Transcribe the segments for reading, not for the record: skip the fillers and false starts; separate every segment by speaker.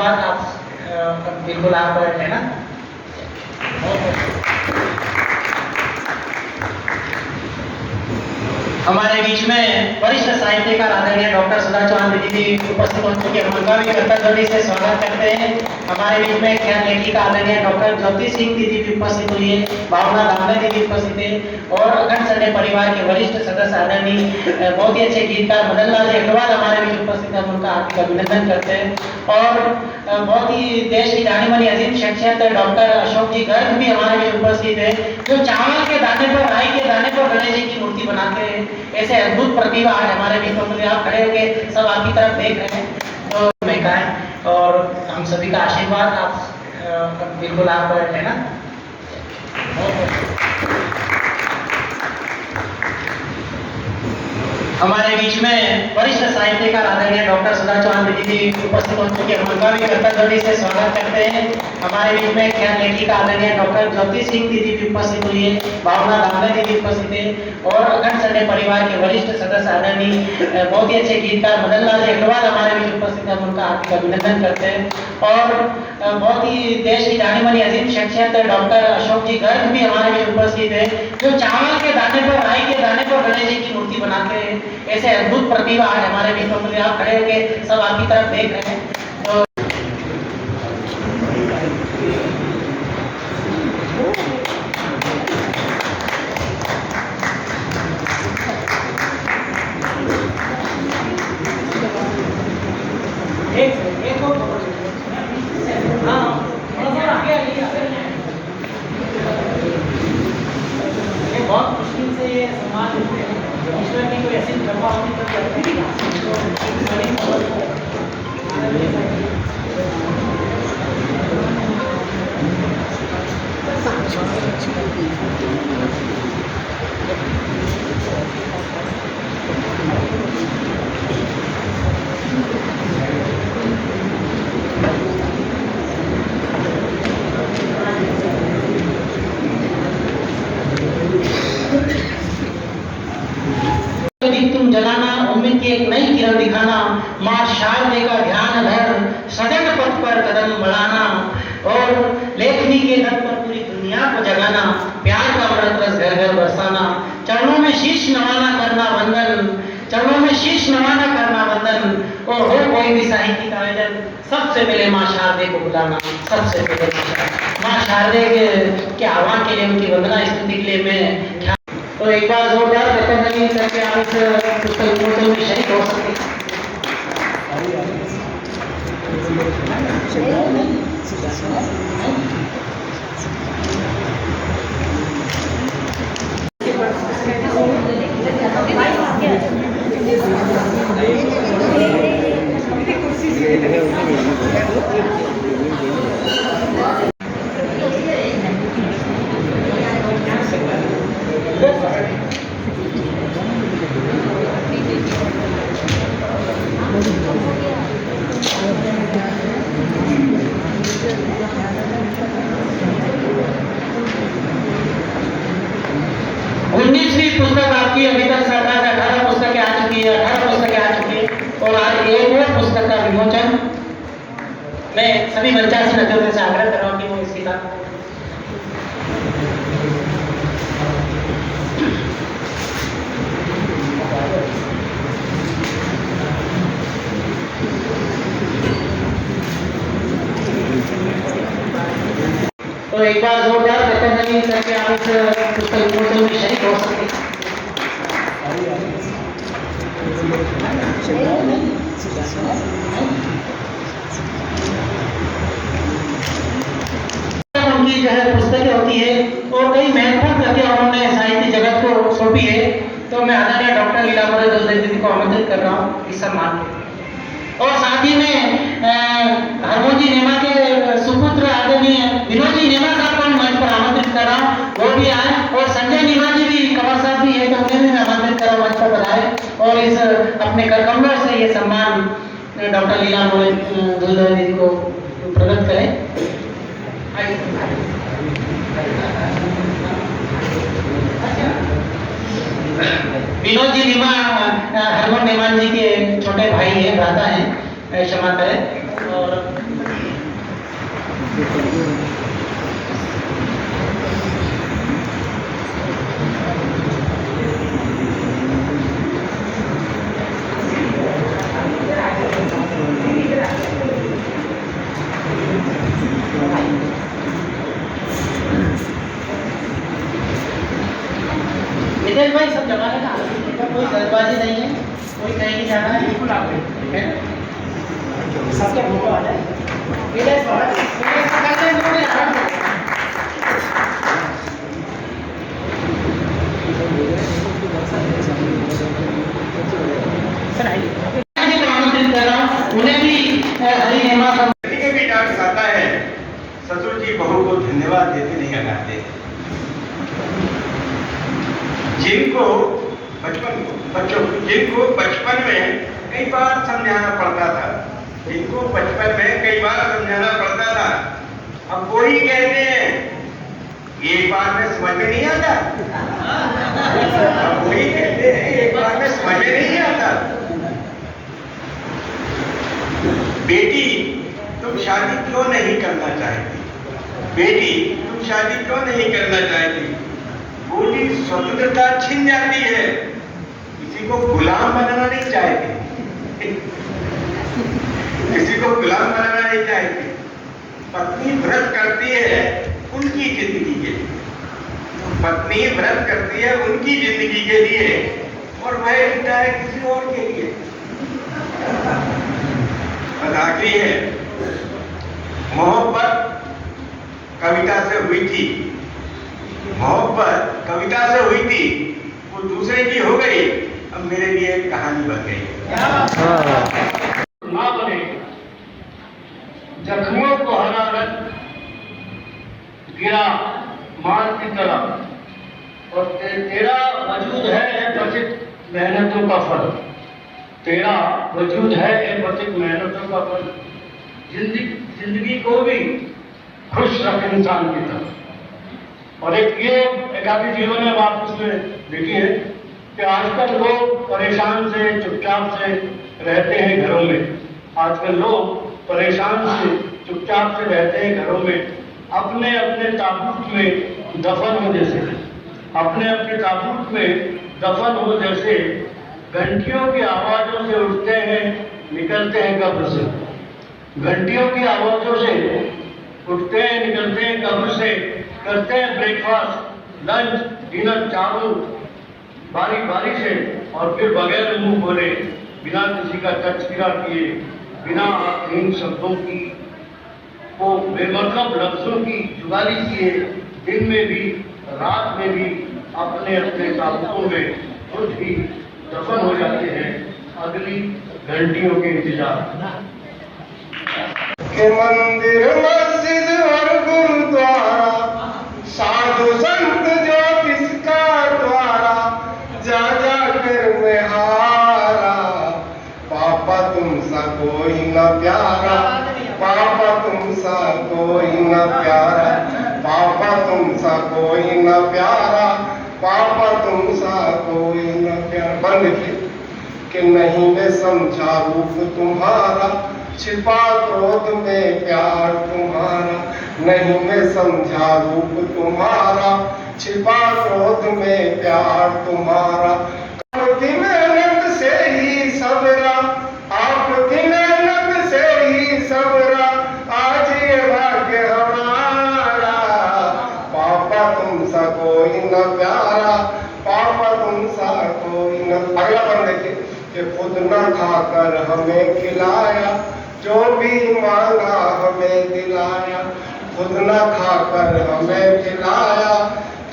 Speaker 1: आशीर्वाद आप बिल्कुल आप लेना। हमारे बीच में वरिष्ठ साहित्यकार आदरणीय डॉक्टर सुधा चौहान जी उपस्थित हो चुके हैं। उनका भी कर्तव्य से स्वागत करते हैं। हमारे बीच में ख्याल लेखिका आदरणीय डॉक्टर ज्योति सिंह दीदी भी उपस्थित हुई है, भावना दामले दीदी उपस्थित है और अखंड संडे परिवार के वरिष्ठ सदस्य आदरणीय बहुत ही अच्छे गीतकार मदन लाल जी अग्रवाल हमारे बीच उपस्थित है। उनका हार्दिक अभिनंदन करते हैं और बहुत ही देश की जानी मानी अजीम शख्सियत डॉक्टर अशोक जी गर्ग भी हमारे बीच उपस्थित है, जो चावल के दाने पर, राई के दाने पर गणेश जी की मूर्ति बनाते हैं। ऐसे अद्भुत प्रतिभा है हमारे बीच में। आप खड़े होके सब आपकी तरफ देख रहे हैं तो महका है और हम सभी का आशीर्वाद आप बिल्कुल आप लेना। हमारे बीच में वरिष्ठ साहित्यकार आदरणीय डॉक्टर सुधा चौहान जी उपस्थित हो चुके हैं। उनका भी कर्तव्य से स्वागत करते हैं। हमारे बीच में ख्याल लेखिका आदरणीय डॉक्टर ज्योति सिंह दीदी भी उपस्थित हुई है, भावना दामले दीदी उपस्थित है और अखंड संडे परिवार के वरिष्ठ सदस्य आदरणीय बहुत ही अच्छे गीतकार मदन लाल जी अग्रवाल हमारे बीच उपस्थित है। उनका हार्दिक अभिनंदन करते हैं और बहुत ही देश की जानी मानी अजीम शख्सियत डॉक्टर अशोक जी गर्ग भी हमारे बीच उपस्थित है, जो चावल के दाने पर, राई के दाने पर गणेश जी की मूर्ति बनाते हैं। ऐसे अद्भुत प्रतिभा है हमारे बीच में। आप खड़े होके सब आपकी तरफ देख रहे हैं तो एक और बहुत मुश्किल से ये सम्मान ईश्वर की कोई ऐसी कृपा होती तो तुम जलाना, उम्मीद की एक नई किरण दिखाना, माँ शारदे का ध्यान धर, सजग पथ पर कदम बढ़ाना और लेखनी के दर पर पूरी दुनिया को जगाना, प्यार का अमृत रस घर घर बरसाना, चरणों में शीश नवाना करना वंदन, चरणों में शीश नवाना करना वंदन और हो कोई भी साहित्यिक आयोजन, सबसे पहले माँ शारदे को बुलाना, सबसे पहले माँ शारदे के आह्वान के लिए, उनकी वंदना स्तुति के लिए मैं तो एक बार जोरदार नहीं करके आप इस पुस्तक विमोचन में शरीक हो सकते पुस्तक आपकी अभी तक सरकार में 18 पुस्तकें आ चुकी है, 18 पुस्तकें आ चुकी है और आज एक और पुस्तक का विमोचन मैं सभी मंचासी नजरों से आग्रह कर रहा हूँ कि वो इसी का तो एक बार जोरदार नहीं करके आप इस पुस्तक विमोचन में शरीक हो सकते हैं। उनकी जो है पुस्तकें होती है और कई महत्वपूर्ण कृतियां उन्होंने साहित्य जगत को सौंपी है, तो मैं आदरणीय डॉक्टर लीलामोदी दलदे दीदी को आमंत्रित कर रहा हूँ इस सम्मान के। और साथ ही में हरमोजी नेमा के सुपुत्र आदरणीय विनोद जी नेमा साहब को मंच पर आमंत्रित कर रहा हूँ, वो भी आए और संजय नेमा जी भी कंवर साहब भी है तो उन्हें भी आमंत्रित कर रहा हूँ मंच पर बनाए और इस अपने कर कमलों से ये सम्मान डॉक्टर लीलामोदी दलदे दीदी को प्रदत्त करें। विनोद जी नेमा हरमोन नेमान जी के छोटे भाई हैं, भ्राता हैं, क्षमा करें। और
Speaker 2: धन्यवाद देते नहीं लगाते। जिनको बचपन में कई बार समझाना पड़ता था, अब कोई कहते हैं एक बार में समझ में नहीं आता, बेटी तुम शादी क्यों नहीं करना चाहती, बोली स्वतंत्रता छिन जाती है, किसी को गुलाम बनाना नहीं चाहती, पत्नी व्रत करती है उनकी जिंदगी के लिए, और वह जीता है किसी और के लिए। और आखिरी है, मोहब्बत कविता से हुई थी, वो दूसरे की हो गई, अब मेरे लिए एक कहानी बन गई।
Speaker 3: ना बने जख्मों को हरारत गिरा मार की तरह, और तेरा वजूद है बचित मेहनतों का फल, जिंदगी को भी खुश रख इंसान की तरह। और एक आपके जीवन में बात उसमें देखी है कि आजकल लोग परेशान से चुपचाप से रहते हैं घरों में, अपने अपने ताबूत में दफन हो जैसे घंटियों की आवाजों से उठते हैं निकलते हैं कब्र से, करते हैं ब्रेकफास्ट, लंच, डिनर चालू बारी से, और फिर बगैर मुंह खोले, बिना किसी का तस्करा किए, बिना इन शब्दों की को बेमतलब लफ्जों की जुगाली किए, दिन में भी रात में भी अपने ताबूतों में खुद ही दफन हो जाते हैं अगली घंटियों के इंतजार।
Speaker 4: के मंदिर मस्जिद और गुरुद्वारा, साधु संत जो किसका द्वारा, जा जा कर मैं हारा, पापा तुम सा कोई न प्यारा, पापा तुम सा कोई न प्यारा, पापा तुम सा कोई न प्यारा, पापा तुम सा कोई न प्यारा। बंद कि नहीं मैं समझा रूप तुम्हारा, छिपा क्रोध में प्यार तुम्हारा, नहीं मैं समझा रूप तुम्हारा, छिपा क्रोध में प्यार तुम्हारा। आपकी मेहनत से ही सबरा, आपकी मेहनत से ही सबरा, आज ये भाग्य हमारा, पापा तुम सा कोई न प्यारा, पापा तुम सा कोई न। अगला बंद देखिए कि खुद न खाकर हमें खिलाया, जो भी मांगा हमें दिलाया, खुद न खाकर हमें खिलाया,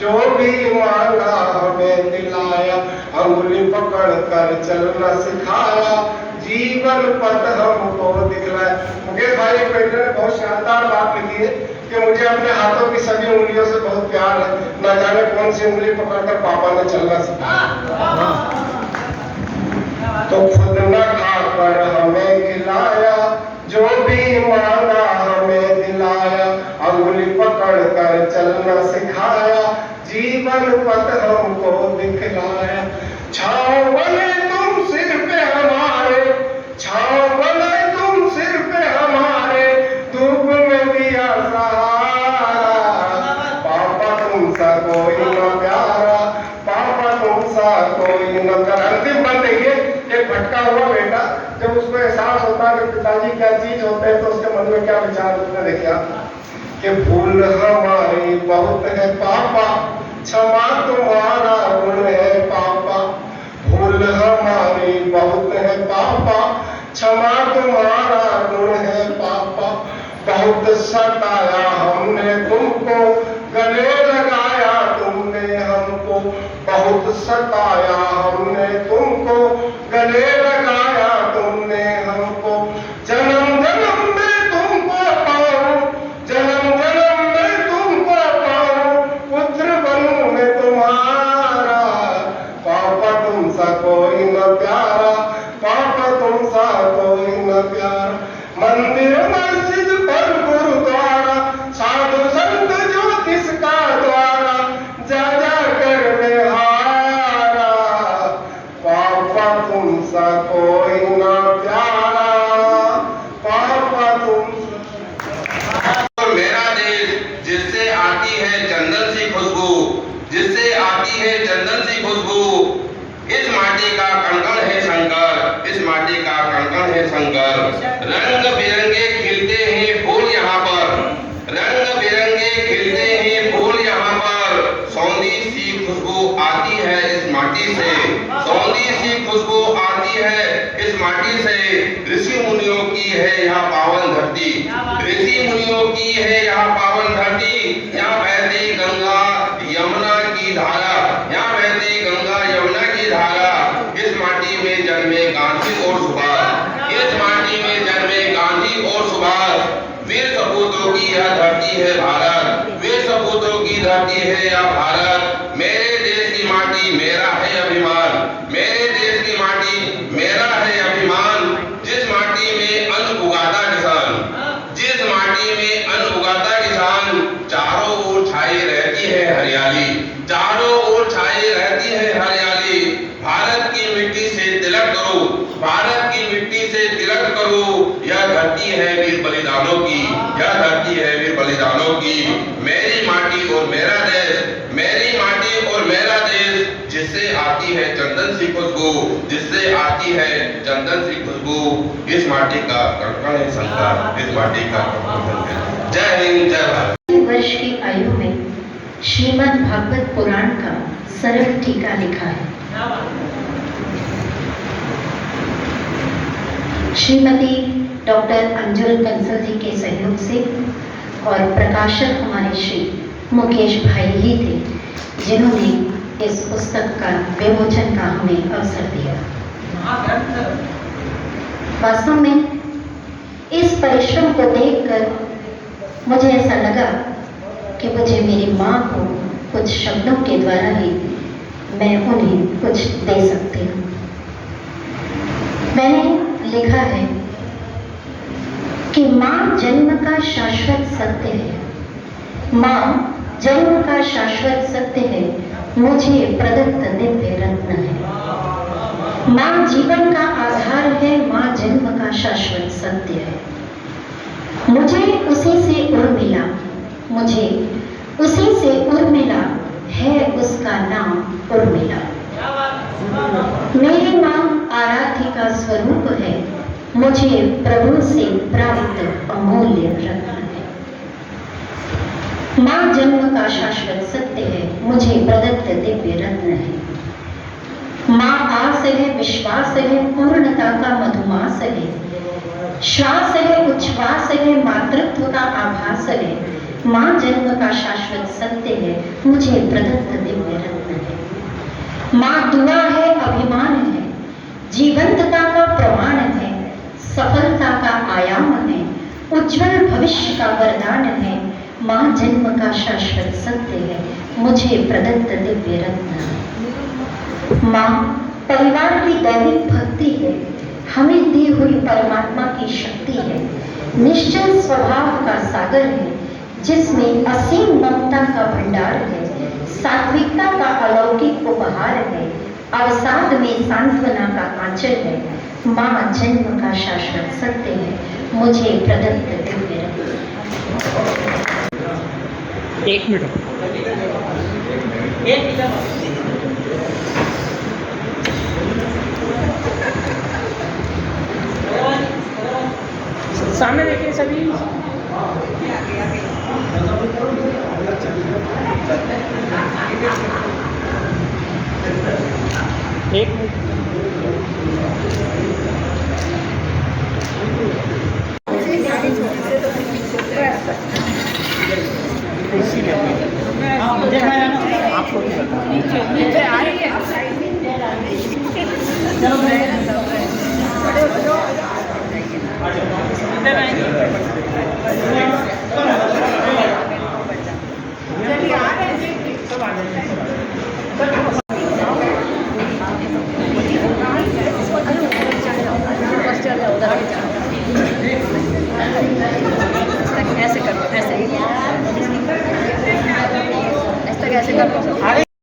Speaker 4: जो भी मांगा हमें दिलाया, अंगुली पकड़ कर चलना सिखाया, जीवन पथ हमको दिखलाया। मुकेश भाई पेंटर ने बहुत शानदार बात लिखी है कि मुझे अपने हाथों की सभी उंगलियों से बहुत प्यार है, न जाने कौन सी उंगली पकड़कर पापा ने चलना सिखाया। तो खुद न खाकर हमें खिलाया, जो भी मांगा हमें दिलाया, अंगुली पकड़ कर चलना सिखाया, जीवन पथ हमको दिखलाया। छाँव बने तुम सिर पे हमारे, छाँव बने तुम सिर पे हमारे, धूप में दिया सहारा, पापा तुम सा कोई न प्यारा, पापा तुम सा कोई न प्यारा। अंतिम बात देखिए, एक भटका हुआ बेटा जब उसको एहसास होता है कि पिताजी क्या चीज होते हैं, तो उसके मन में क्या विचार उसने देखा कि भूल हमारी बहुत है पापा, क्षमा तुम्हारा गुण है पापा, भूल हमारी बहुत है पापा, क्षमा तुम्हारा गुण है पापा, बहुत सताया हमने तुमको, गले लगाया तुमने हमको, बहुत सताया हमने तुमको, गले लगाया तुमने हमको, जन्म जन्म में तुमको पाऊं, जन्म जन्म में तुमको
Speaker 5: चंदन सी खुशबू, इस माटी का कणकण है शंकर, इस माटी का कणकण है शंकर। रंग बिरंगे खिलते हैं फूल यहाँ पर, रंग बिरंगे खिलते हैं फूल यहाँ पर। सौंधी सी खुशबू आती है इस माटी से, सौंधी सी खुशबू आती है इस माटी से। ऋषि मुनियों की है यह पावन धरती, ऋषि मुनियों की है यह पावन धरती। यहाँ बहती गंगा यमुना की धारा, यहाँ बहती गंगा यमुना की धारा। इस माटी में जन्मे गांधी और सुभाष, इस माटी में जन्मे गांधी और सुभाष। वीर सपूतों की यह धरती है भारत, वीर सपूतों की धरती है यह भारत। मेरे देश की माटी मेरा है अभिमान, मेरे देश की माटी मेरा है अभिमान। जिस माटी में अन्न उगाता किसान, जिस माटी में अन्न उगाता किसान। चारों ओर छाई रहती है हरियाली, चारों ओर छाई रहती है हरियाली। भारत की मिट्टी से तिलक करो, भारत की मिट्टी से तिलक करो। यह धरती है वीर बलिदानों की, यह धरती है वीर बलिदानों की। मेरी माटी और मेरा देश, मेरी माटी और मेरा देश। जिससे आती है चंदन सी खुशबू, जिससे आती है चंदन सी खुशबू। इस माटी का कणकण है शंकर, इस माटी का कणकण है शंकर। जय हिंद, जय भारत।
Speaker 6: वर्ष की आयु में श्रीमद् भागवत पुराण का सरल टीका लिखा है। श्रीमती डॉक्टर अंजुल कंसल जी के सहयोग से, और प्रकाशक हमारे श्री मुकेश भाई ही थे जिन्होंने इस पुस्तक का विमोचन का हमें अवसर दिया। वास्तव में इस परिश्रम को देखकर मुझे ऐसा लगा कि मुझे मेरी माँ को कुछ शब्दों के द्वारा ही मैं उन्हें कुछ दे सकती हूँ। मैंने लिखा है कि माँ जन्म का शाश्वत सत्य है, माँ जन्म का शाश्वत सत्य है, मुझे प्रदत्त दिव्य रत्न है। माँ जीवन का आधार है, माँ जन्म का शाश्वत सत्य है। मुझे उसी से उर्मिला, मुझे उसी से उर्मिला है, उसका नाम उर्मिला। मेरी माँ आराध्य का स्वरूप है, मुझे प्रभु से प्राप्त अमूल्य रत्न है। माँ जन्म का शाश्वत सत्य है, मुझे प्रदत्त दिव्य रत्न है। माँ आस है, विश्वास है, पूर्णता का मधुमास है, श्वास है, उच्छ्वास है, मातृत्व का आभास है। माँ जन्म का शाश्वत सत्य है, मुझे प्रदत्त दिव्य रत्न है। माँ दुआ है, अभिमान है, जीवंतता का प्रमाण है, सफलता का आयाम है, उज्जवल भविष्य का वरदान है। माँ जन्म का शाश्वत सत्य है, मुझे प्रदत्त दिव्य रत्न है। माँ परिवार की दैविक भक्ति है, हमें दी हुई परमात्मा की शक्ति है, निश्चल स्वभाव का सागर है, जिसमें असीम ममता का भंडार है, सात्विकता का अलौकिक उपहार है, अवसाद में सांत्वना का आंचल है। माँ जन्म का शाश्वत सत्य है, मुझे प्रदत्त दिव्य रत्न।
Speaker 1: एक मिनट, एक मिनट। सामने देखिए सभी। एक मिनट। आपको नीचे आएंगे।
Speaker 6: ऐसे करो, ऐसे कैसे कर लो।